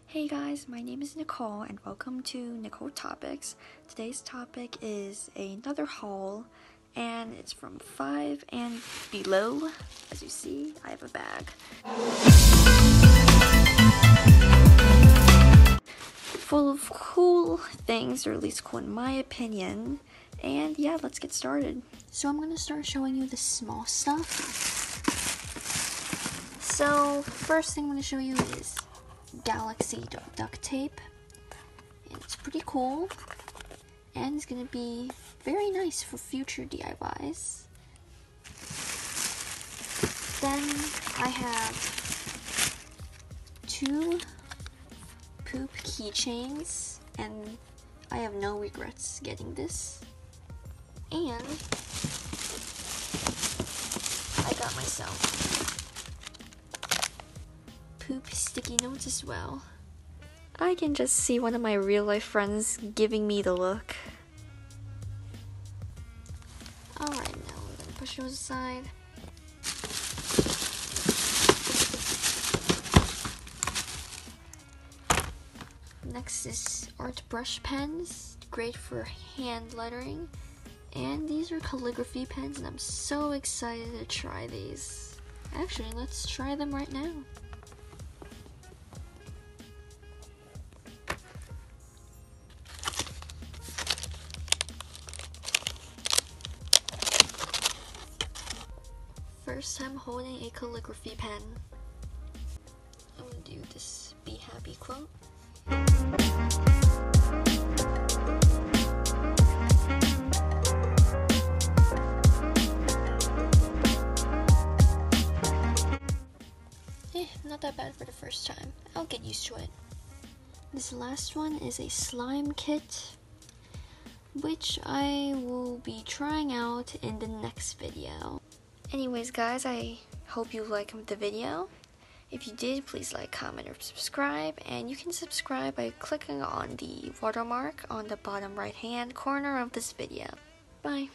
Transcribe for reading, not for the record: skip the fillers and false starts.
Hey guys, my name is Nicole and welcome to NicoleTopics. Today's topic is another haul and it's from 5 and below. As you see, I have a bag full of cool things, or at least cool in my opinion. And yeah, let's get started. So I'm going to start showing you the small stuff. So first thing I'm going to show you is Galaxy duct tape, and it's pretty cool and it's gonna be very nice for future DIYs. Then I have 2 poop keychains and I have no regrets getting this, and I got myself poop sticky notes as well. I can just see one of my real life friends giving me the look. Alright, now I'm gonna push those aside. Next is art brush pens, great for hand lettering. And these are calligraphy pens and I'm so excited to try these. Actually, let's try them right now. First time holding a calligraphy pen. I'm gonna do this "Be Happy" quote. Not that bad for the first time. I'll get used to it. This last one is a slime kit, which I will be trying out in the next video. Anyways guys, I hope you liked the video. If you did, please like, comment, or subscribe. And you can subscribe by clicking on the watermark on the bottom right hand corner of this video. Bye.